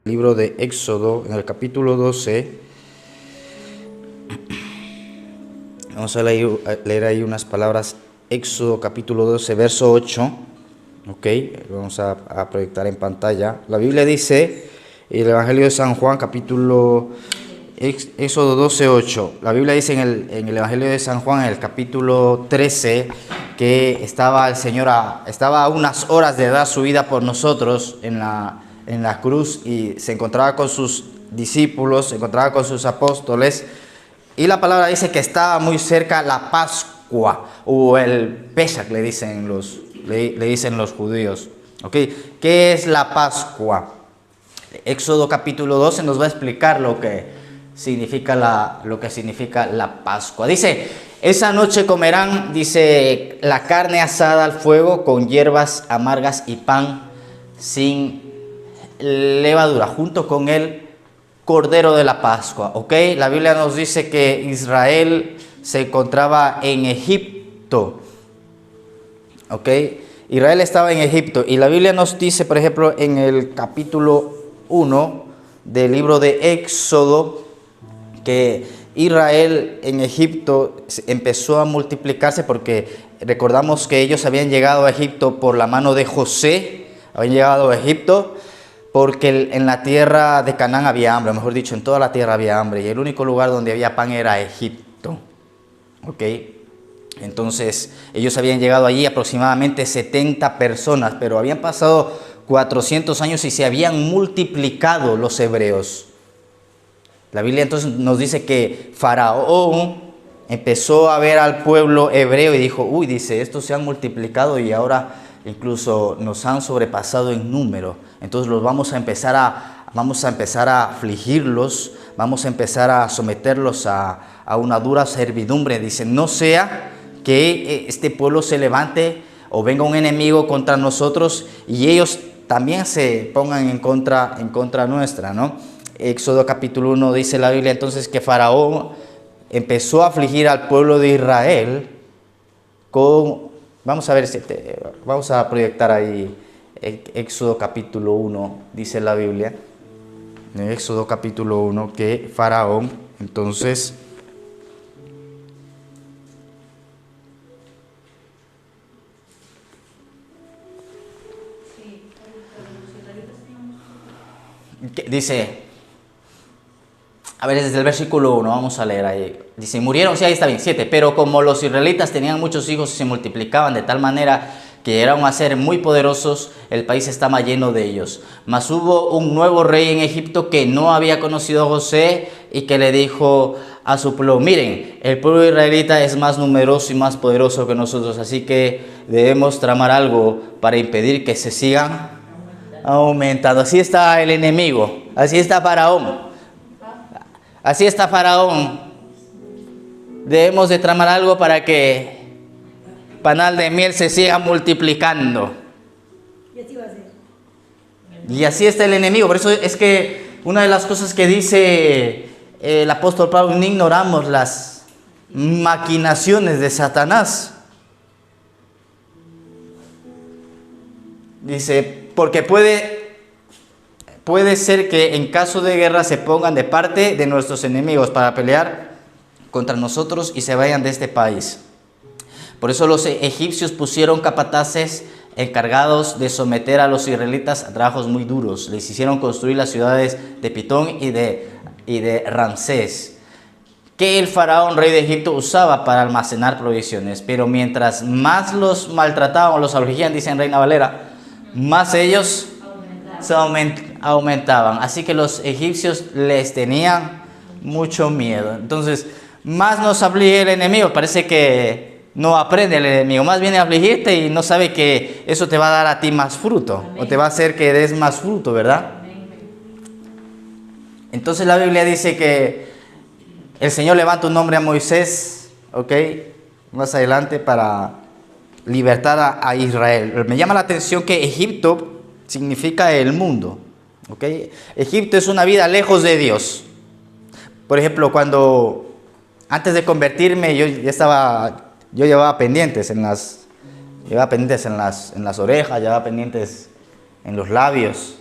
libro de Éxodo, en el capítulo 12. Vamos a leer ahí unas palabras. Éxodo capítulo 12, verso 8. Ok, vamos a proyectar en pantalla. La Biblia dice, el Evangelio de San Juan, Éxodo 12, 8. La Biblia dice en el Evangelio de San Juan, en el capítulo 13, que estaba el Señor estaba a unas horas de dar su vida por nosotros en la cruz, y se encontraba con sus discípulos, se encontraba con sus apóstoles, y la palabra dice que estaba muy cerca la Pascua, o el Pesach, le dicen los judíos. ¿Okay? ¿Qué es la Pascua? Éxodo capítulo 12 nos va a explicar lo que significa la Pascua. Dice, esa noche comerán, dice, la carne asada al fuego con hierbas amargas y pan sin levadura, junto con el Cordero de la Pascua. ¿Ok? La Biblia nos dice que Israel se encontraba en Egipto. ¿Ok? Israel estaba en Egipto, y la Biblia nos dice, por ejemplo, en el capítulo 1 del libro de Éxodo, que Israel en Egipto empezó a multiplicarse, porque recordamos que ellos habían llegado a Egipto por la mano de José, habían llegado a Egipto porque en la tierra de Canaán había hambre, mejor dicho, en toda la tierra había hambre, y el único lugar donde había pan era Egipto. ¿Ok? Entonces ellos habían llegado allí aproximadamente 70 personas, pero habían pasado 400 años y se habían multiplicado los hebreos. La Biblia entonces nos dice que Faraón empezó a ver al pueblo hebreo y dijo, uy, dice, estos se han multiplicado y ahora incluso nos han sobrepasado en número. Entonces los vamos a empezar a afligirlos, vamos a empezar a someterlos a una dura servidumbre. Dice, no sea que este pueblo se levante o venga un enemigo contra nosotros y ellos también se pongan en contra nuestra, ¿no? Éxodo capítulo 1 dice la Biblia entonces que Faraón empezó a afligir al pueblo de Israel con... Vamos a ver, vamos a proyectar ahí Éxodo capítulo 1, dice la Biblia, en Éxodo capítulo 1, que Faraón entonces... Dice, a ver, desde el versículo 1, vamos a leer ahí. Dice, murieron, sí, ahí está bien, 7, pero como los israelitas tenían muchos hijos y se multiplicaban de tal manera que eran a ser muy poderosos, el país estaba lleno de ellos. Mas hubo un nuevo rey en Egipto que no había conocido a José y que le dijo a su pueblo, miren, el pueblo israelita es más numeroso y más poderoso que nosotros, así que debemos tramar algo para impedir que se sigan aumentando. Así está el enemigo, así está Faraón. Así está Faraón. Debemos de tramar algo para que panal de miel se siga multiplicando. Y así está el enemigo. Por eso es que una de las cosas que dice el apóstol Pablo, no ignoramos las maquinaciones de Satanás. Dice, porque puede ser que en caso de guerra se pongan de parte de nuestros enemigos para pelear contra nosotros y se vayan de este país. Por eso los egipcios pusieron capataces encargados de someter a los israelitas a trabajos muy duros. Les hicieron construir las ciudades de Pitón y de Ramsés, que el faraón rey de Egipto usaba para almacenar provisiones. Pero mientras más los maltrataban o los afligían, dice en Reina Valera, más ellos se aumentaban. Así que los egipcios les tenían mucho miedo. Entonces, más nos aflige el enemigo. Parece que no aprende el enemigo. Más viene a afligirte y no sabe que eso te va a dar a ti más fruto. Amén. O te va a hacer que des más fruto, ¿verdad? Amén. Entonces la Biblia dice que el Señor levanta un hombre a Moisés, ¿ok? Más adelante para libertar a Israel. Me llama la atención que Egipto significa el mundo. ¿Okay? Egipto es una vida lejos de Dios. Por ejemplo, antes de convertirme, yo llevaba pendientes en las orejas, llevaba pendientes en los labios.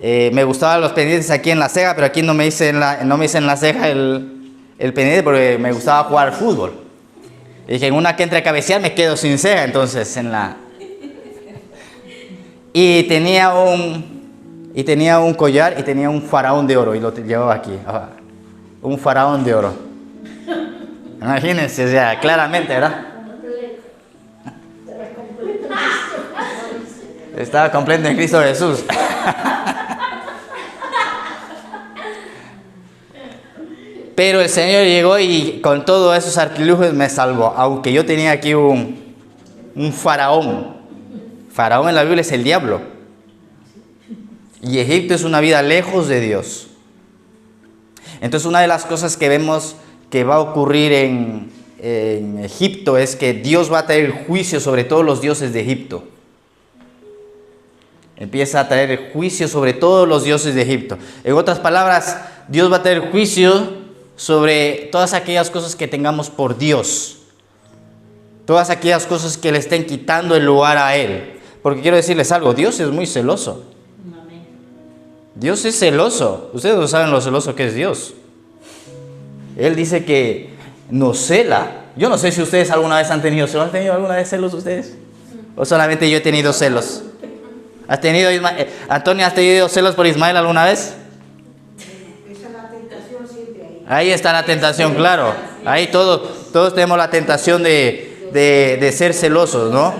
Me gustaban los pendientes aquí en la ceja, pero aquí no me hice en la ceja el pendiente porque me gustaba jugar al fútbol. Y dije, en una que entre a cabecear me quedo sin ceja, entonces Y tenía un collar y tenía un faraón de oro y lo llevaba aquí. Un faraón de oro. Imagínense, o sea, claramente, ¿verdad? Estaba completo en Cristo Jesús. Pero el Señor llegó y con todos esos artilugios me salvó. Aunque yo tenía aquí un faraón. Faraón en la Biblia es el diablo. Y Egipto es una vida lejos de Dios. Entonces una de las cosas que vemos que va a ocurrir en Egipto es que Dios va a traer juicio sobre todos los dioses de Egipto. Empieza a traer juicio sobre todos los dioses de Egipto. En otras palabras, Dios va a traer juicio sobre todas aquellas cosas que tengamos por Dios. Todas aquellas cosas que le estén quitando el lugar a Él. Porque quiero decirles algo, Dios es muy celoso. Dios es celoso. Ustedes no saben lo celoso que es Dios. Él dice que nos cela. Yo no sé si ustedes alguna vez han tenido celos. ¿Han tenido alguna vez celos ustedes? ¿O solamente yo he tenido celos? Antonio, ¿has tenido celos por Ismael alguna vez? Ahí está la tentación, claro. Ahí todos tenemos la tentación de ser celosos, ¿no?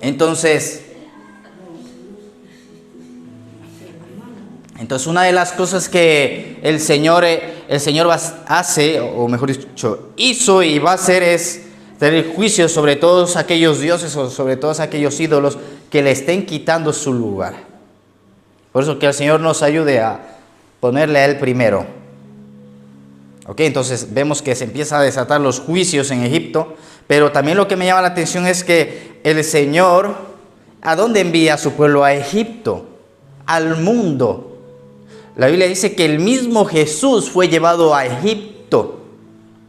Entonces una de las cosas que el Señor hace, o mejor dicho, hizo y va a hacer es tener juicio sobre todos aquellos dioses o sobre todos aquellos ídolos que le estén quitando su lugar. Por eso que el Señor nos ayude a ponerle a Él primero. Ok, entonces vemos que se empieza a desatar los juicios en Egipto, pero también lo que me llama la atención es que el Señor, ¿a dónde envía a su pueblo? A Egipto, al mundo. La Biblia dice que el mismo Jesús fue llevado a Egipto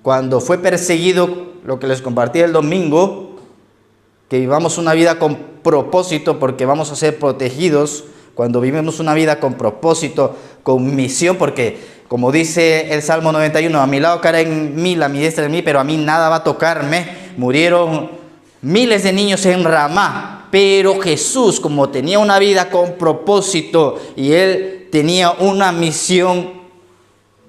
cuando fue perseguido, lo que les compartí el domingo, que vivamos una vida con propósito porque vamos a ser protegidos. Cuando vivimos una vida con propósito, con misión, porque como dice el Salmo 91, a mi lado caerán mil, a mi diestra de mí, pero a mí nada va a tocarme. Murieron miles de niños en Ramá, pero Jesús, como tenía una vida con propósito y Él tenía una misión,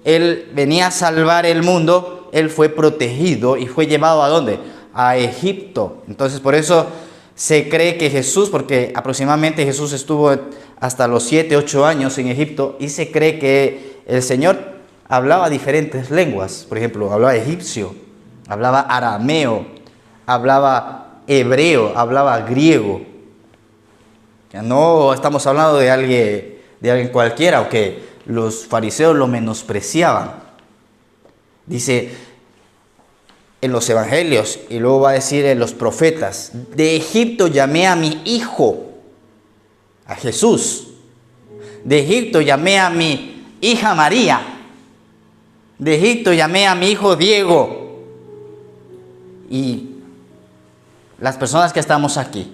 Él venía a salvar el mundo, Él fue protegido y fue llevado ¿a dónde? A Egipto. Entonces por eso se cree que Jesús, porque aproximadamente Jesús estuvo hasta los 7, 8 años en Egipto, y se cree que el Señor hablaba diferentes lenguas. Por ejemplo, hablaba egipcio, hablaba arameo, hablaba hebreo, hablaba griego. No estamos hablando de alguien cualquiera, aunque los fariseos lo menospreciaban. Dice en los evangelios, y luego va a decir en los profetas, de Egipto llamé a mi hijo, a Jesús. De Egipto llamé a mi hija María. De Egipto llamé a mi hijo Diego. Y las personas que estamos aquí,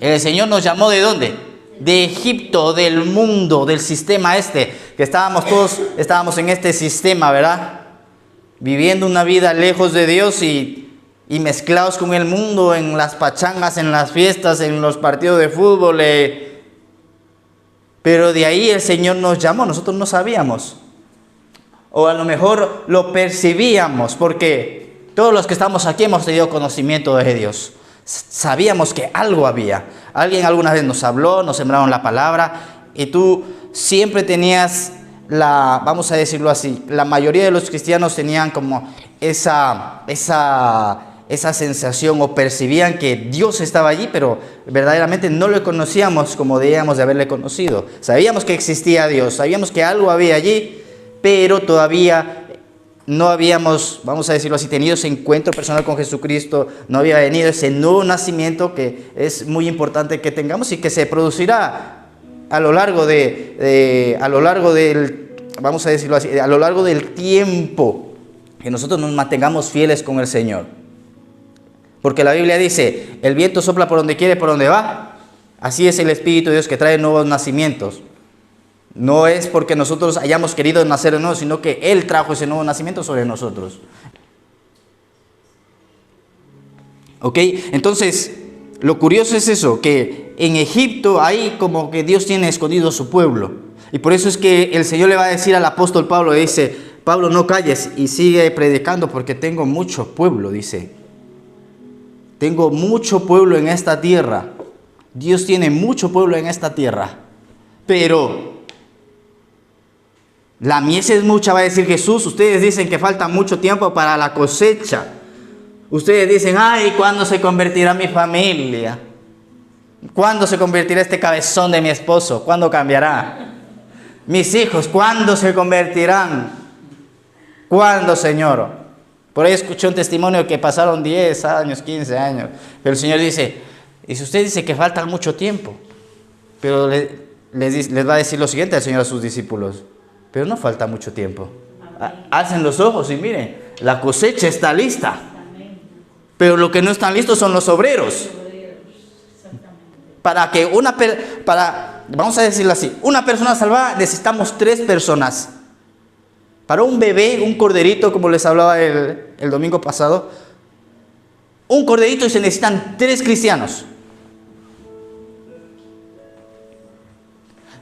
el Señor nos llamó ¿de dónde? De Egipto, del mundo, del sistema que estábamos en este sistema, ¿verdad? Viviendo una vida lejos de Dios y mezclados con el mundo, en las pachangas, en las fiestas, en los partidos de fútbol. Pero de ahí el Señor nos llamó, nosotros no sabíamos. O a lo mejor lo percibíamos, porque todos los que estamos aquí hemos tenido conocimiento de Dios. Sabíamos que algo había. Alguien alguna vez nos habló, nos sembraron la palabra, y tú siempre tenías vamos a decirlo así, la mayoría de los cristianos tenían como esa sensación, o percibían que Dios estaba allí, pero verdaderamente no lo conocíamos como debíamos de haberle conocido. Sabíamos que existía Dios, sabíamos que algo había allí, pero todavía no habíamos, vamos a decirlo así, tenido ese encuentro personal con Jesucristo, no había venido ese nuevo nacimiento que es muy importante que tengamos y que se producirá a lo largo vamos a decirlo así, a lo largo del tiempo, que nosotros nos mantengamos fieles con el Señor. Porque la Biblia dice, el viento sopla por donde quiere, por donde va. Así es el Espíritu de Dios que trae nuevos nacimientos. No es porque nosotros hayamos querido nacer de nuevo, sino que Él trajo ese nuevo nacimiento sobre nosotros. ¿Ok? Entonces, lo curioso es eso, que en Egipto ahí como que Dios tiene escondido a su pueblo. Y por eso es que el Señor le va a decir al apóstol Pablo, le dice, Pablo, no calles y sigue predicando porque tengo mucho pueblo, dice. Tengo mucho pueblo en esta tierra. Dios tiene mucho pueblo en esta tierra. Pero la mies es mucha, va a decir Jesús. Ustedes dicen que falta mucho tiempo para la cosecha. Ustedes dicen, ay, ¿cuándo se convertirá mi familia? ¿Cuándo se convertirá este cabezón de mi esposo? ¿Cuándo cambiará? Mis hijos, ¿cuándo se convertirán? ¿Cuándo, Señor? Por ahí escuché un testimonio que pasaron 10 años, 15 años. Pero el Señor dice, y si usted dice que falta mucho tiempo, pero les va a decir lo siguiente al Señor a sus discípulos, pero no falta mucho tiempo. Alcen los ojos y miren, la cosecha está lista. Pero lo que no están listos son los obreros. Vamos a decirlo así, una persona salvada necesitamos 3 personas. Para un bebé, un corderito, como les hablaba el domingo pasado, un corderito y se necesitan 3 cristianos.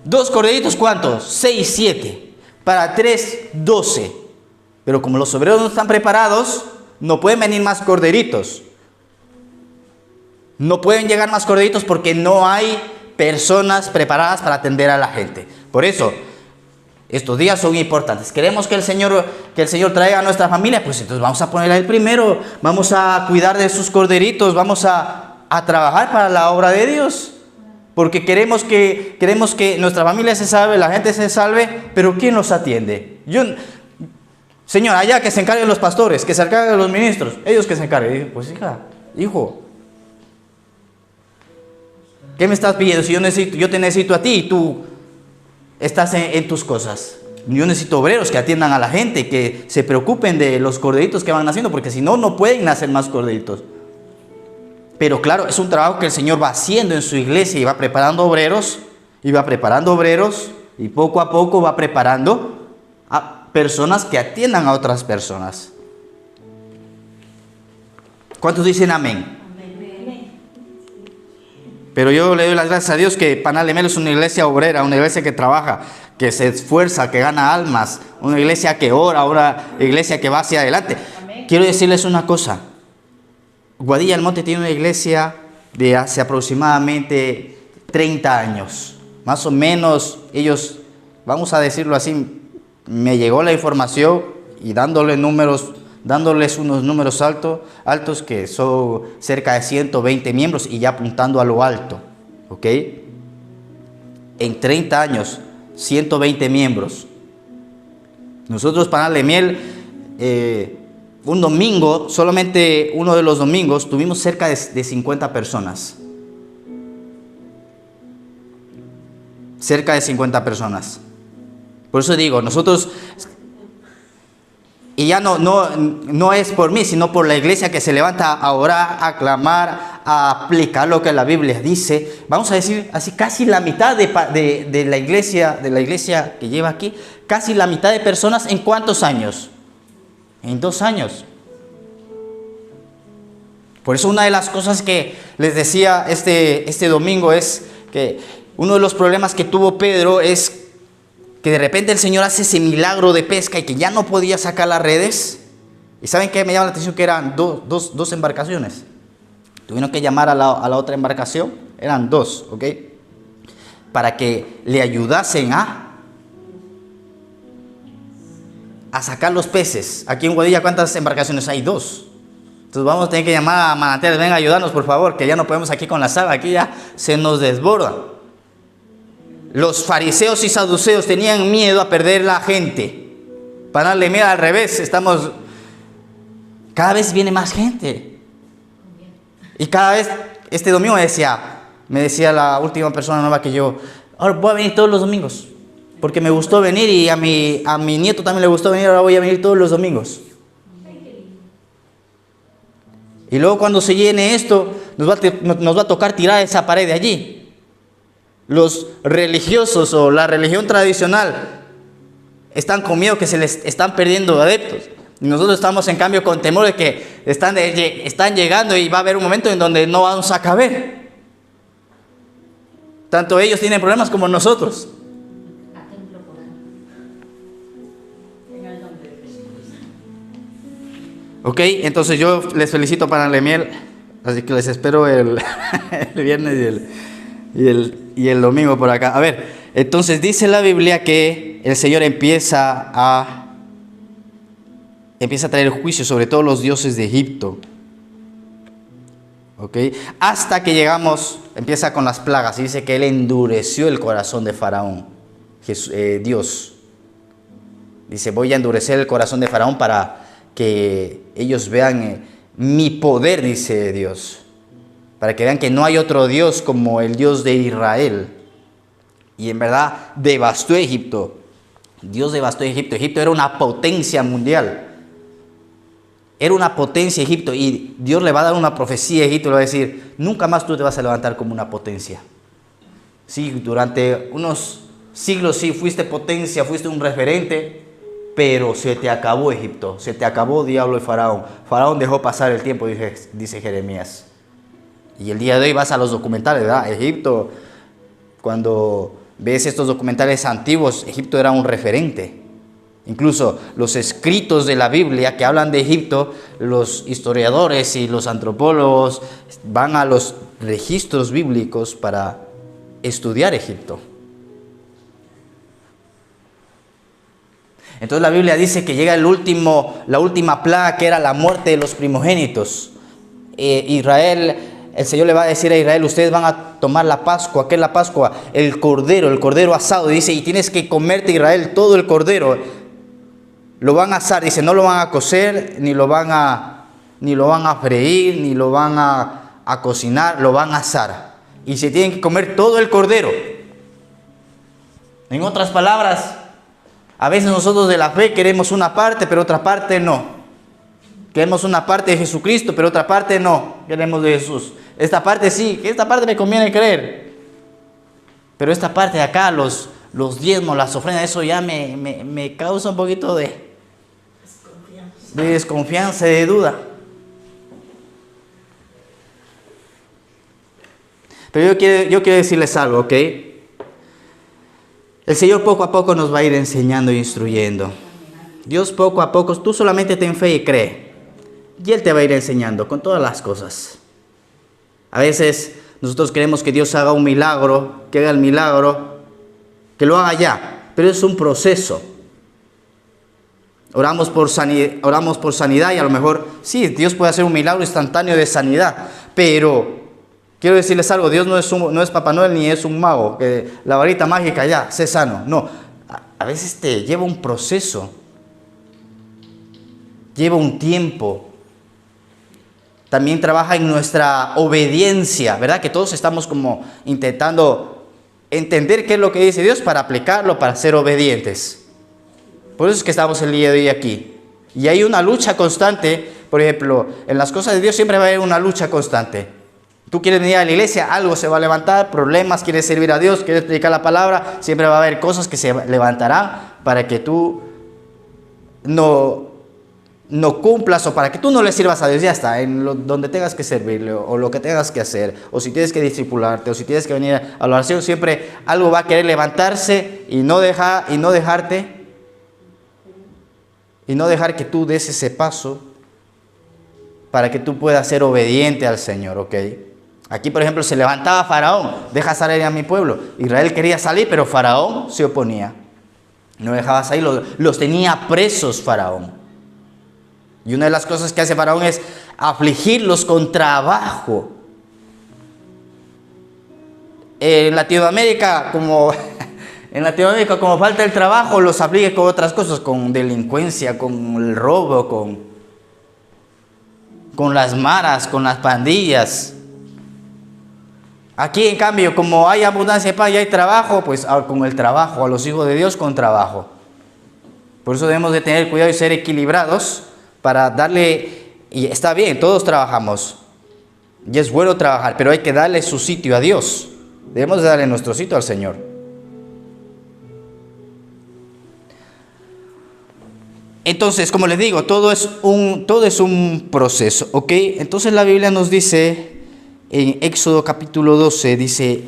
2 corderitos, ¿cuántos? 6, 7. Para 3, 12. Pero como los obreros no están preparados, no pueden venir más corderitos. No pueden llegar más corderitos porque no hay personas preparadas para atender a la gente. Por eso, estos días son importantes. Queremos que el Señor traiga a nuestra familia, pues entonces vamos a poner a Él primero. Vamos a cuidar de sus corderitos. Vamos a trabajar para la obra de Dios. Porque queremos que nuestra familia se salve, la gente se salve, pero ¿quién los atiende? Señor, allá que se encarguen los pastores, que se encarguen los ministros, ellos que se encarguen. Pues hijo, ¿qué me estás pidiendo? Si yo te necesito a ti y tú estás en tus cosas. Yo necesito obreros que atiendan a la gente, que se preocupen de los corderitos que van naciendo, porque si no, no pueden nacer más corderitos. Pero claro, es un trabajo que el Señor va haciendo en su iglesia y va preparando obreros, y poco a poco va preparando a personas que atiendan a otras personas. ¿Cuántos dicen amén? Amén. Pero yo le doy las gracias a Dios que Panal Lemel es una iglesia obrera, una iglesia que trabaja, que se esfuerza, que gana almas, una iglesia que ora, una iglesia que va hacia adelante. Amén. Quiero decirles una cosa. Guadilla del Monte tiene una iglesia de hace aproximadamente 30 años. Más o menos ellos, vamos a decirlo así, me llegó la información y dándoles unos números altos que son cerca de 120 miembros y ya apuntando a lo alto. ¿Ok? En 30 años, 120 miembros. Nosotros, Panal de Miel, un domingo, solamente uno de los domingos, tuvimos cerca de 50 personas. Cerca de 50 personas. Por eso digo, nosotros, y ya no es por mí, sino por la iglesia que se levanta a orar, a clamar, a aplicar lo que la Biblia dice. Vamos a decir así, casi la mitad de la iglesia que lleva aquí, casi la mitad de personas, ¿en cuántos años? En 2 años. Por eso una de las cosas que les decía este domingo es que uno de los problemas que tuvo Pedro es que de repente el Señor hace ese milagro de pesca y que ya no podía sacar las redes. ¿Y saben qué me llama la atención? Que eran dos embarcaciones. Tuvieron que llamar a la otra embarcación. Eran 2, ¿ok? Para que le ayudasen a sacar los peces. Aquí en Guadilla, ¿cuántas embarcaciones hay? 2. Entonces vamos a tener que llamar a Manantiales, venga a ayudarnos por favor, que ya no podemos aquí con la sala, aquí ya se nos desborda. Los fariseos y saduceos tenían miedo a perder la gente. Para darle miedo al revés, cada vez viene más gente. Y cada vez, este domingo me decía la última persona nueva que yo, ahora voy a venir todos los domingos. Porque me gustó venir y a mi nieto también le gustó venir, ahora voy a venir todos los domingos. Y luego cuando se llene esto, nos va a tocar tirar esa pared de allí. Los religiosos o la religión tradicional están con miedo que se les están perdiendo adeptos. Y nosotros estamos en cambio con temor de que están llegando y va a haber un momento en donde no vamos a caber. Tanto ellos tienen problemas como nosotros. Ok, entonces yo les felicito para Lemiel, así que les espero el viernes y el domingo por acá. A ver, entonces dice la Biblia que el Señor empieza a traer juicio sobre todos los dioses de Egipto. Ok, hasta que llegamos, empieza con las plagas y dice que Él endureció el corazón de Faraón. Dios dice: voy a endurecer el corazón de Faraón para que ellos vean mi poder, dice Dios, para que vean que no hay otro Dios como el Dios de Israel. Y en verdad devastó Egipto. Dios devastó Egipto. Egipto era una potencia mundial. Era una potencia Egipto, y Dios le va a dar una profecía a Egipto, le va a decir: nunca más tú te vas a levantar como una potencia. Sí, durante unos siglos sí fuiste potencia, fuiste un referente, pero se te acabó Egipto, se te acabó diablo y Faraón. Faraón dejó pasar el tiempo, dice Jeremías. Y el día de hoy vas a los documentales, ¿verdad? Egipto, cuando ves estos documentales antiguos, Egipto era un referente. Incluso los escritos de la Biblia que hablan de Egipto, los historiadores y los antropólogos van a los registros bíblicos para estudiar Egipto. Entonces la Biblia dice que llega la última plaga, que era la muerte de los primogénitos. El Señor le va a decir a Israel: ustedes van a tomar la Pascua. ¿Qué es la Pascua? El cordero asado. Dice: y tienes que comerte, Israel, todo el cordero. Lo van a asar, dice, no lo van a cocer, ni lo van a freír, ni lo van a cocinar, lo van a asar. Y se tienen que comer todo el cordero. En otras palabras, a veces nosotros de la fe queremos una parte, pero otra parte no. Queremos una parte de Jesucristo, pero otra parte no queremos de Jesús. Esta parte sí, esta parte me conviene creer. Pero esta parte de acá, los diezmos, las ofrendas, eso ya me causa un poquito de desconfianza, de duda. Pero yo quiero decirles algo, ¿ok? El Señor poco a poco nos va a ir enseñando e instruyendo. Dios poco a poco, tú solamente ten fe y cree. Y Él te va a ir enseñando con todas las cosas. A veces nosotros queremos que Dios haga un milagro, que haga el milagro, que lo haga ya. Pero es un proceso. Oramos por sanidad y a lo mejor, sí, Dios puede hacer un milagro instantáneo de sanidad. Pero quiero decirles algo, Dios no es Papá Noel ni es un mago, que la varita mágica ya, sé sano. No, a veces te lleva un proceso, lleva un tiempo. También trabaja en nuestra obediencia, ¿verdad? Que todos estamos como intentando entender qué es lo que dice Dios para aplicarlo, para ser obedientes. Por eso es que estamos el día de hoy aquí. Y hay una lucha constante, por ejemplo, en las cosas de Dios siempre va a haber una lucha constante. Tú quieres venir a la iglesia, algo se va a levantar, problemas, quieres servir a Dios, quieres predicar la palabra, siempre va a haber cosas que se levantarán para que tú no cumplas o para que tú no le sirvas a Dios. Ya está, donde tengas que servirle o lo que tengas que hacer, o si tienes que discipularte o si tienes que venir a la oración, siempre algo va a querer levantarse y no dejar que tú des ese paso para que tú puedas ser obediente al Señor, ¿ok? Aquí, por ejemplo, se levantaba Faraón: deja salir a mi pueblo. Israel quería salir, pero Faraón se oponía. No dejaba salir, los tenía presos Faraón. Y una de las cosas que hace Faraón es afligirlos con trabajo. En Latinoamérica, como falta el trabajo, los aflige con otras cosas, con delincuencia, con el robo, con las maras, con las pandillas. Aquí, en cambio, como hay abundancia de pan y hay trabajo, pues con el trabajo, a los hijos de Dios con trabajo. Por eso debemos de tener cuidado y ser equilibrados para darle, y está bien, todos trabajamos, y es bueno trabajar, pero hay que darle su sitio a Dios. Debemos de darle nuestro sitio al Señor. Entonces, como les digo, todo es un proceso, ¿ok? Entonces la Biblia nos dice, en Éxodo capítulo 12, dice,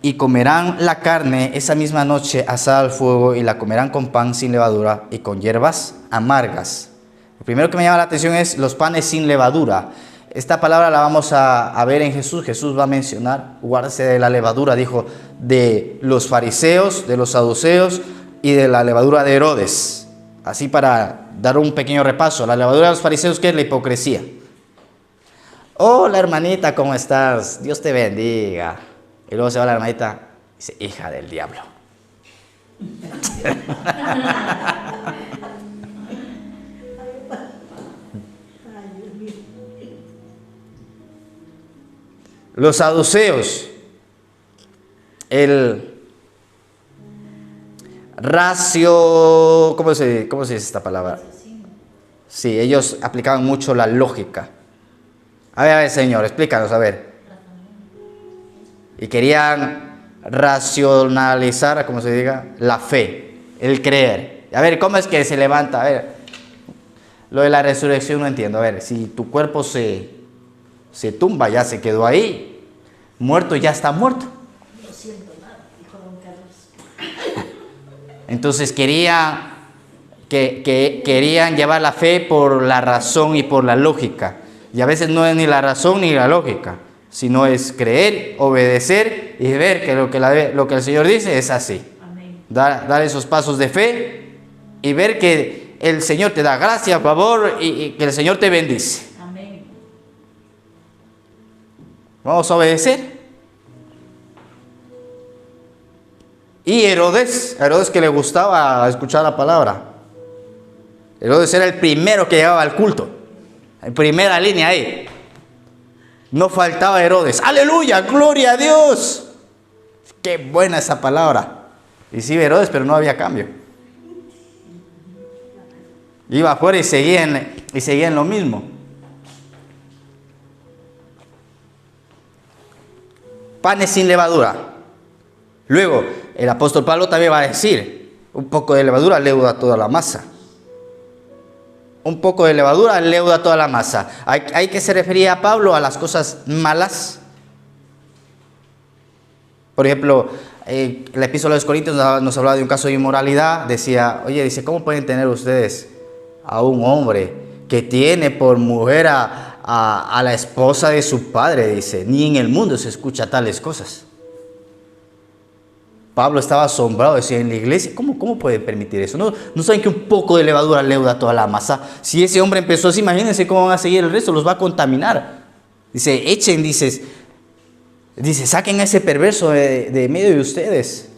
y comerán la carne esa misma noche asada al fuego, y la comerán con pan sin levadura y con hierbas amargas. Lo primero que me llama la atención es los panes sin levadura. Esta palabra la vamos a ver en Jesús. Jesús va a mencionar, guárdese de la levadura, dijo, de los fariseos, de los saduceos y de la levadura de Herodes. Así para dar un pequeño repaso. La levadura de los fariseos, ¿qué es? La hipocresía. Hola hermanita, ¿cómo estás? Dios te bendiga. Y luego se va la hermanita y dice, hija del diablo. Los saduceos, el racio, ¿cómo se dice esta palabra? Sí, ellos aplicaban mucho la lógica. A ver, Señor, explícanos, a ver. Y querían racionalizar, como se diga, la fe, el creer. A ver, ¿cómo es que se levanta? A ver, lo de la resurrección no entiendo. A ver, si tu cuerpo se tumba, ya se quedó ahí. Muerto, ya está muerto. No siento nada, dijo don Carlos. Entonces querían llevar la fe por la razón y por la lógica. Y a veces no es ni la razón ni la lógica, sino es creer, obedecer y ver que lo que el Señor dice es así. Amén. Dar esos pasos de fe y ver que el Señor te da gracia, favor y que el Señor te bendice. Amén. Vamos a obedecer. Y Herodes que le gustaba escuchar la palabra. Herodes era el primero que llegaba al culto. En primera línea ahí. No faltaba Herodes. ¡Aleluya! ¡Gloria a Dios! ¡Qué buena esa palabra! Y sí, Herodes, pero no había cambio. Iba afuera y seguían lo mismo. Panes sin levadura. Luego, el apóstol Pablo también va a decir, un poco de levadura leuda toda la masa. Un poco de levadura leuda toda la masa. ¿Hay que se refería a Pablo a las cosas malas? Por ejemplo, la epístola de los Corintios nos hablaba de un caso de inmoralidad. Decía, ¿cómo pueden tener ustedes a un hombre que tiene por mujer a la esposa de su padre? Dice, ni en el mundo se escucha tales cosas. Pablo estaba asombrado, decía, en la iglesia, ¿cómo puede permitir eso? ¿No saben que un poco de levadura leuda toda la masa? Si ese hombre empezó así, imagínense cómo van a seguir el resto, los va a contaminar. Dice, saquen a ese perverso de medio de ustedes.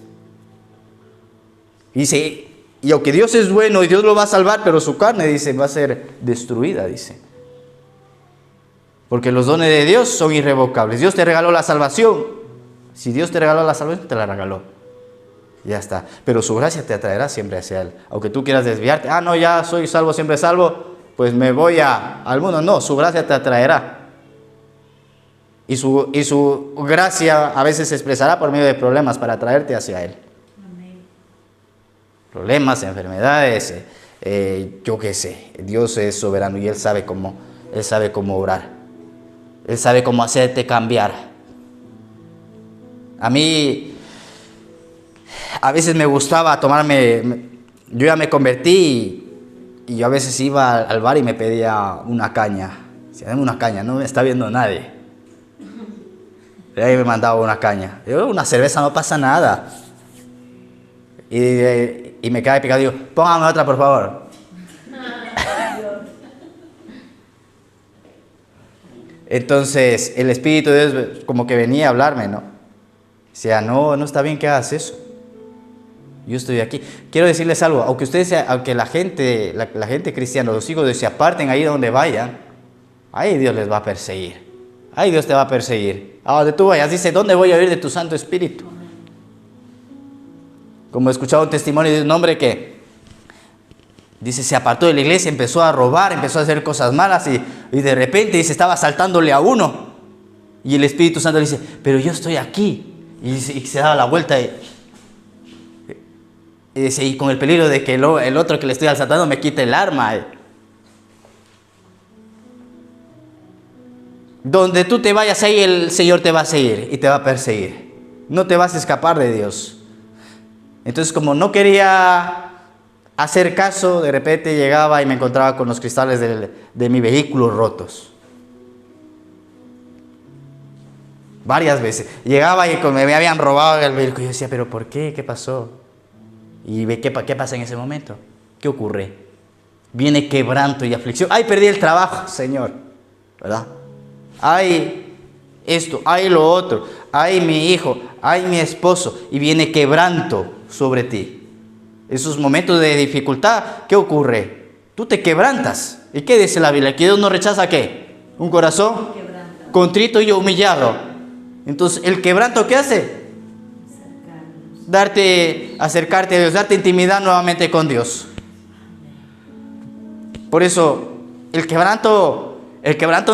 Dice, y aunque Dios es bueno y Dios lo va a salvar, pero su carne, dice, va a ser destruida, dice. Porque los dones de Dios son irrevocables. Dios te regaló la salvación. Si Dios te regaló la salvación, te la regaló. Ya está. Pero su gracia te atraerá siempre hacia Él. Aunque tú quieras desviarte. No, ya soy salvo, siempre salvo. Pues me voy al mundo. No, su gracia te atraerá. Y su gracia a veces se expresará por medio de problemas para atraerte hacia Él. Amén. Problemas, enfermedades, yo qué sé. Dios es soberano y Él sabe cómo obrar. Él sabe cómo hacerte cambiar. A mí, a veces me gustaba yo ya me convertí y yo a veces iba al bar y me pedía una caña. Decía, dame una caña, no me está viendo nadie. Y ahí me mandaba una caña. Yo, una cerveza no pasa nada. Y me quedaba picado y digo, póngame otra por favor. Entonces el Espíritu de Dios como que venía a hablarme, ¿no? Decía, no está bien que hagas eso. Yo estoy aquí. Quiero decirles algo, aunque la gente cristiana, los hijos de Dios se aparten ahí donde vayan, ahí Dios les va a perseguir. Ahí Dios te va a perseguir. A donde tú vayas, dice, ¿dónde voy a oír de tu Santo Espíritu? Como he escuchado un testimonio de un hombre que, dice, se apartó de la iglesia, empezó a robar, empezó a hacer cosas malas y de repente, dice, estaba saltándole a uno. Y el Espíritu Santo le dice, pero yo estoy aquí. y se daba la vuelta y con el peligro de que el otro que le estoy asaltando me quite el arma. Donde tú te vayas ahí, el Señor te va a seguir y te va a perseguir. No te vas a escapar de Dios. Entonces, como no quería hacer caso, de repente llegaba y me encontraba con los cristales de mi vehículo rotos. Varias veces. Llegaba y me habían robado el vehículo. Y yo decía, ¿pero por qué? ¿Qué pasó? Y ve qué pasa en ese momento. ¿Qué ocurre? Viene quebranto y aflicción. ¡Ay, perdí el trabajo, Señor! ¿Verdad? ¡Ay, esto! ¡Ay, lo otro! ¡Ay, mi hijo! ¡Ay, mi esposo! Y viene quebranto sobre ti. Esos momentos de dificultad, ¿qué ocurre? Tú te quebrantas. ¿Y qué dice la Biblia? ¿Que Dios no rechaza qué? Un corazón contrito y humillado. Entonces, ¿el quebranto qué hace? Acercarte a Dios, darte intimidad nuevamente con Dios. Por eso, el quebranto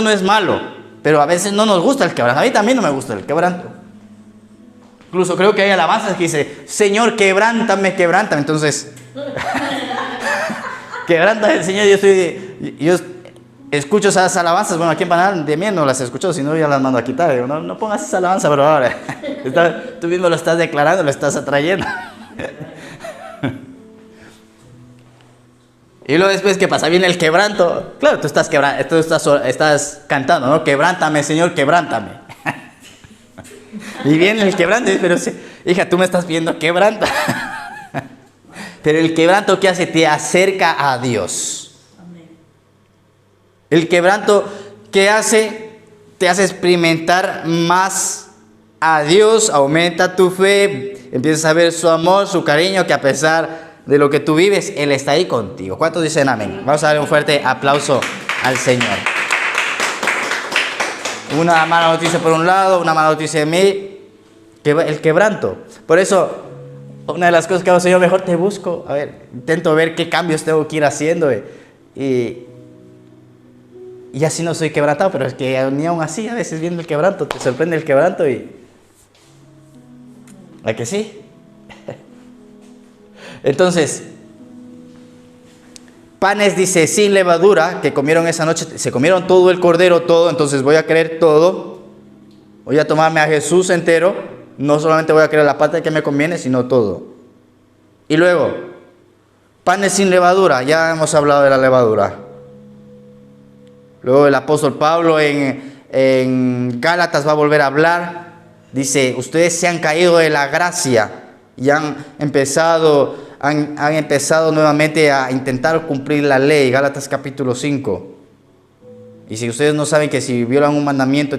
no es malo, pero a veces no nos gusta el quebranto. A mí también no me gusta el quebranto. Incluso creo que hay alabanzas que dice, Señor, quebrántame, quebrántame. Entonces, quebrántame el Señor. Yo escucho esas alabanzas. Bueno, aquí en Panamá de mí no las escucho, si no ya las mando a quitar. Digo, no pongas esa alabanza, pero ahora tú mismo lo estás declarando, lo estás atrayendo. Y luego después, ¿qué pasa? Viene el quebranto. Claro, tú estás cantando, ¿no? Quebrántame, Señor, quebrántame. Y viene el quebranto, pero hija, tú me estás pidiendo quebranta. Pero el quebranto, ¿qué hace? Te acerca a Dios. El quebranto, ¿qué hace? Te hace experimentar más a Dios, aumenta tu fe, empiezas a ver su amor, su cariño, que a pesar de lo que tú vives, Él está ahí contigo. ¿Cuántos dicen amén? Vamos a darle un fuerte aplauso al Señor. Una mala noticia por un lado, una mala noticia de mí, el quebranto. Por eso, una de las cosas que hago, Señor, mejor te busco. A ver, intento ver qué cambios tengo que ir haciendo. Y así no soy quebrantado, pero es que ni aún así, a veces viendo el quebranto, te sorprende el quebranto y... ¿A que sí? Entonces, panes, dice, sin levadura, que comieron esa noche, se comieron todo el cordero, todo, entonces voy a querer todo, voy a tomarme a Jesús entero, no solamente voy a querer la parte que me conviene, sino todo. Y luego, panes sin levadura, ya hemos hablado de la levadura. Luego el apóstol Pablo en Gálatas va a volver a hablar, dice, ustedes se han caído de la gracia y han empezado nuevamente a intentar cumplir la ley. Gálatas capítulo 5. Y si ustedes no saben que si violan un mandamiento,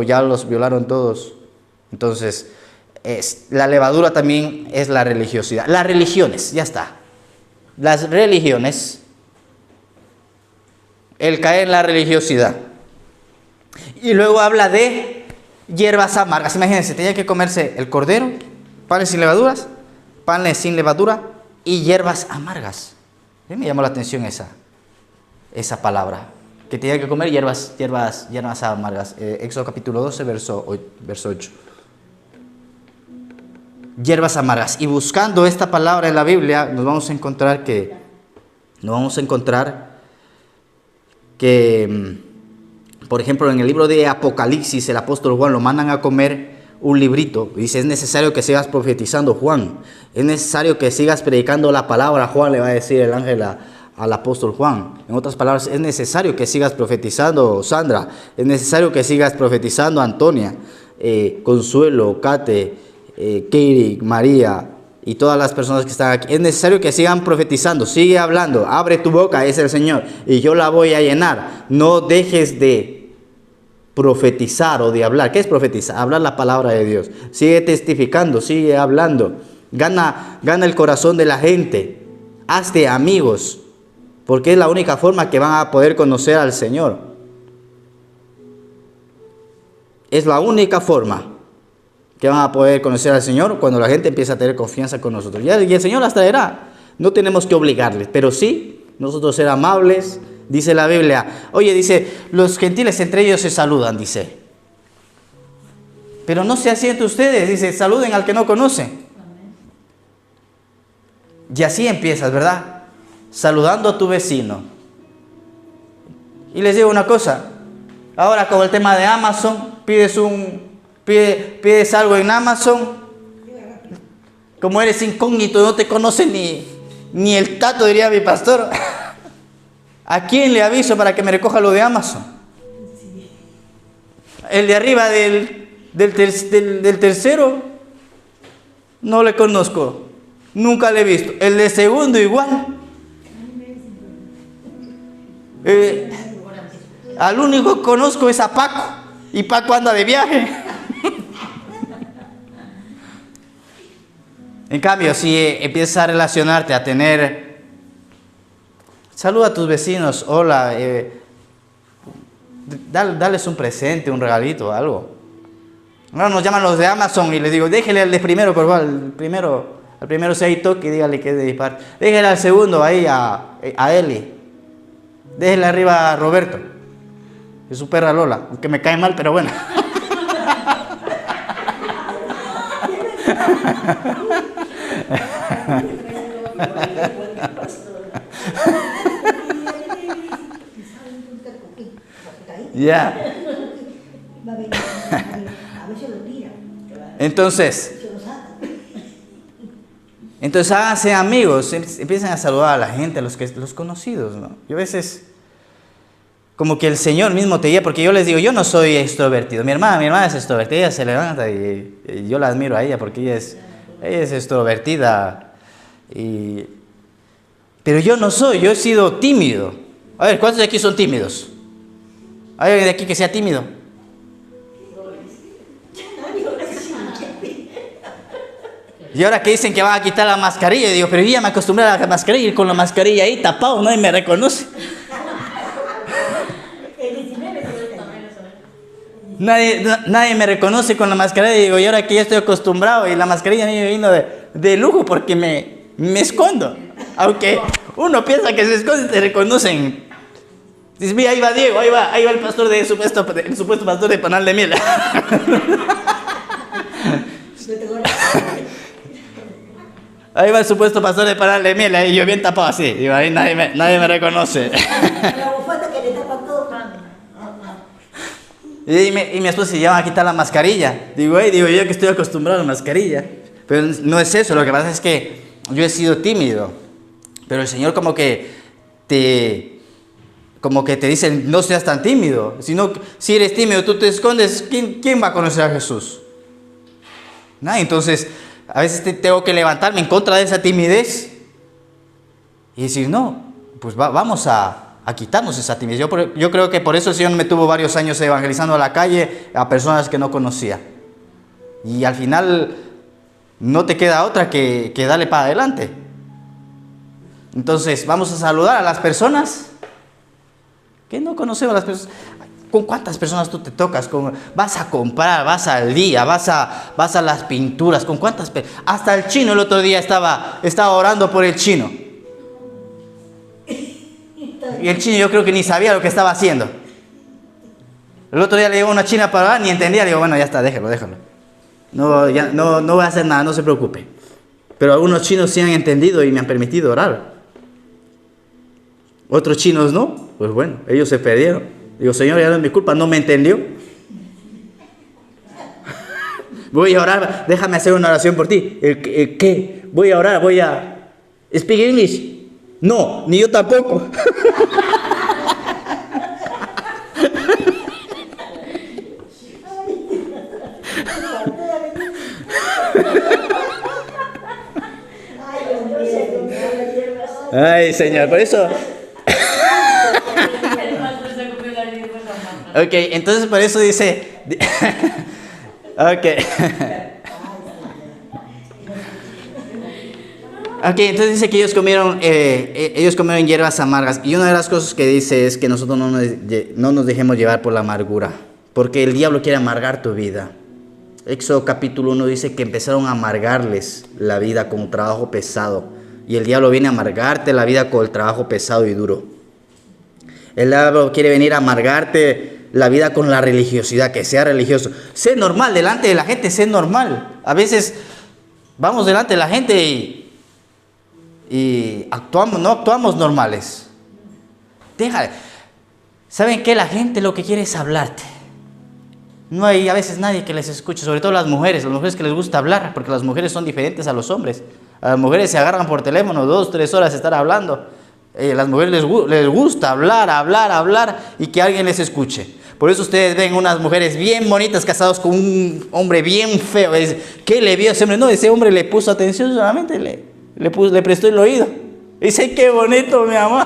ya los violaron todos. Entonces, la levadura también es la religiosidad. Las religiones, ya está. Las religiones, el caer en la religiosidad. Y luego habla de hierbas amargas. Imagínense, tenía que comerse el cordero, panes sin levaduras, panes sin levadura y hierbas amargas. Me llamó la atención esa palabra, que tenía que comer hierbas amargas. Éxodo capítulo 12, verso 8. Hierbas amargas. Y buscando esta palabra en la Biblia, nos vamos a encontrar que por ejemplo, en el libro de Apocalipsis, el apóstol Juan lo mandan a comer un librito. Dice, es necesario que sigas profetizando, Juan. Es necesario que sigas predicando la palabra, Juan, le va a decir el ángel al apóstol Juan. En otras palabras, es necesario que sigas profetizando, Sandra. Es necesario que sigas profetizando, Antonia, Consuelo, Kate, Keiri, María y todas las personas que están aquí. Es necesario que sigan profetizando. Sigue hablando. Abre tu boca, es el Señor, y yo la voy a llenar. No dejes de profetizar o de hablar. ¿Qué es profetizar? Hablar la palabra de Dios. Sigue testificando, sigue hablando. Gana el corazón de la gente. Hazte amigos, porque es la única forma que van a poder conocer al Señor. Es la única forma que van a poder conocer al Señor cuando la gente empieza a tener confianza con nosotros. Y el Señor las traerá. No tenemos que obligarles, pero sí nosotros ser amables. Dice la Biblia, oye, dice, los gentiles entre ellos se saludan, dice. Pero no sea así entre ustedes. Dice, saluden al que no conocen. Y así empiezas, ¿verdad? Saludando a tu vecino. Y les digo una cosa. Ahora con el tema de Amazon, pides algo en Amazon. Como eres incógnito, no te conoce ni el tato, diría mi pastor. ¿A quién le aviso para que me recoja lo de Amazon? El de arriba del tercero, no le conozco. Nunca le he visto. El de segundo igual. Al único que conozco es a Paco. Y Paco anda de viaje. En cambio, si empiezas a relacionarte, a tener... Saluda a tus vecinos. Hola. Dales un presente, un regalito, algo. Ahora nos llaman los de Amazon y les digo, déjele al de primero, por favor. Al primero se hay toque y dígale que es de dispar. Déjele al segundo ahí a Eli. Déjele arriba a Roberto. Es su perra Lola, que me cae mal, pero bueno. Ya. Entonces háganse amigos, empiecen a saludar a la gente, a los conocidos, ¿no? Yo a veces, como que el Señor mismo te guía, porque yo les digo, yo no soy extrovertido. Mi hermana es extrovertida, ella se levanta y yo la admiro a ella porque ella es extrovertida. Pero yo no soy, yo he sido tímido. A ver, ¿cuántos de aquí son tímidos? ¿Hay alguien de aquí que sea tímido? Y ahora que dicen que van a quitar la mascarilla, digo, pero yo ya me acostumbré a la mascarilla, ir con la mascarilla ahí tapado, nadie me reconoce. Nadie me reconoce con la mascarilla, digo, y ahora que ya estoy acostumbrado, y la mascarilla a mí me vino de lujo porque me escondo. Aunque uno piensa que se esconde y te reconocen. Dice, mira, ahí va Diego, ahí va el pastor el supuesto pastor de Panal de Miel. Ahí va el supuesto pastor de Panal de Miel, ahí yo bien tapado así, digo, ahí nadie me reconoce. Y mi esposa se llama a quitar la mascarilla. Digo, yo que estoy acostumbrado a la mascarilla. Pero no es eso, lo que pasa es que yo he sido tímido. Pero el Señor como que te dice, no seas tan tímido. Si eres tímido, tú te escondes, ¿quién va a conocer a Jesús? Nadie. Entonces, a veces tengo que levantarme en contra de esa timidez y decir, no, pues vamos a quitarnos esa timidez. Yo creo que por eso el Señor me tuvo varios años evangelizando a la calle a personas que no conocía. Y al final no te queda otra que darle para adelante. Entonces, vamos a saludar a las personas que no conocemos. Las personas. ¿Con cuántas personas tú te tocas? Vas a comprar, vas al día, vas a las pinturas. ¿Con cuántas personas? Hasta el chino el otro día estaba orando por el chino. Y el chino yo creo que ni sabía lo que estaba haciendo. El otro día le llegó una china para orar, ni entendía. Le digo, bueno, ya está, déjalo. No voy a hacer nada, no se preocupe. Pero algunos chinos sí han entendido y me han permitido orar. Otros chinos no, pues bueno, ellos se perdieron. Digo, Señor, ya no es mi culpa, no me entendió. Voy a orar, déjame hacer una oración por ti. ¿Qué? Voy a orar, ¿Speak English? No, ni yo tampoco. Ay, Señor, por eso... Ok, entonces por eso dice... Ok, entonces dice que ellos comieron hierbas amargas. Y una de las cosas que dice es que nosotros no nos dejemos llevar por la amargura. Porque el diablo quiere amargar tu vida. Éxodo capítulo 1 dice que empezaron a amargarles la vida con trabajo pesado. Y el diablo viene a amargarte la vida con el trabajo pesado y duro. El diablo quiere venir a amargarte la vida con la religiosidad, que sea religioso. Sé normal, delante de la gente, sé normal. A veces vamos delante de la gente y actuamos, no actuamos normales. Déjale. ¿Saben qué? La gente lo que quiere es hablarte. No hay a veces nadie que les escuche, sobre todo las mujeres que les gusta hablar, porque las mujeres son diferentes a los hombres. A las mujeres se agarran por teléfono 2, 3 horas estar hablando. A las mujeres les gusta hablar y que alguien les escuche. Por eso ustedes ven unas mujeres bien bonitas casadas con un hombre bien feo. ¿Qué le vio ese hombre? No, ese hombre le puso atención, solamente le prestó el oído. Dice, qué bonito, mi amor.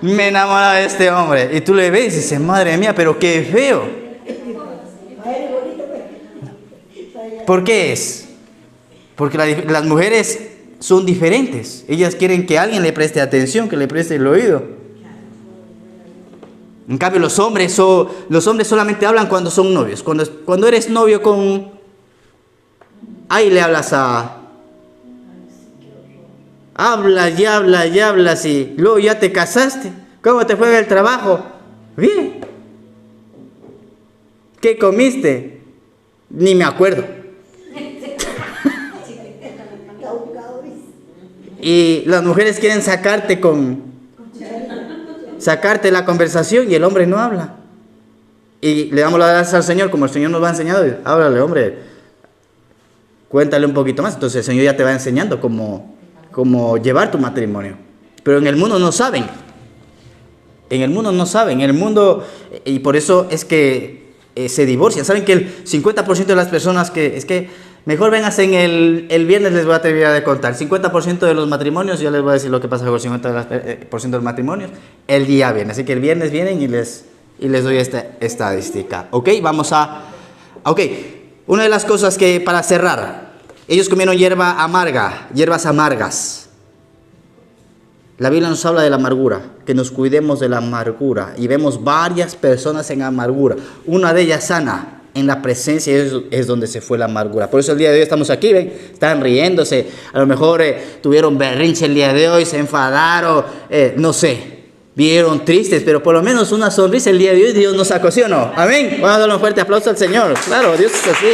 Me enamora de este hombre. Y tú le ves y dices, madre mía, pero qué feo. ¿Por qué es? Porque las mujeres son diferentes. Ellas quieren que alguien le preste atención, que le preste el oído. En cambio, los hombres solamente hablan cuando son novios. Cuando eres novio con... Ahí le hablas a... Hablas y hablas y luego ya te casaste. ¿Cómo te fue en el trabajo? Bien. ¿Qué comiste? Ni me acuerdo. Y las mujeres quieren sacarte la conversación y el hombre no habla. Y le damos las gracias al Señor, como el Señor nos va enseñando. Háblale, hombre. Cuéntale un poquito más. Entonces el Señor ya te va enseñando cómo llevar tu matrimonio. Pero en el mundo no saben. En el mundo, y por eso es que se divorcian. Saben que el 50% de las personas mejor vengas en el viernes, les voy a terminar de contar. 50% de los matrimonios, ya les voy a decir lo que pasa con el 50% de los matrimonios, el día viernes. Así que el viernes vienen y les doy esta estadística. ¿Ok? Ok, una de las cosas que, para cerrar, ellos comieron hierbas amargas. La Biblia nos habla de la amargura, que nos cuidemos de la amargura. Y vemos varias personas en amargura. Una de ellas sana. En la presencia es donde se fue la amargura. Por eso el día de hoy estamos aquí, ven, están riéndose. A lo mejor tuvieron berrinche el día de hoy, se enfadaron, no sé, vieron tristes, pero por lo menos una sonrisa el día de hoy Dios nos sacó, ¿sí o no? Amén. Vamos a darle un fuerte aplauso al Señor. Claro, Dios es así.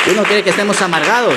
Dios no quiere que estemos amargados.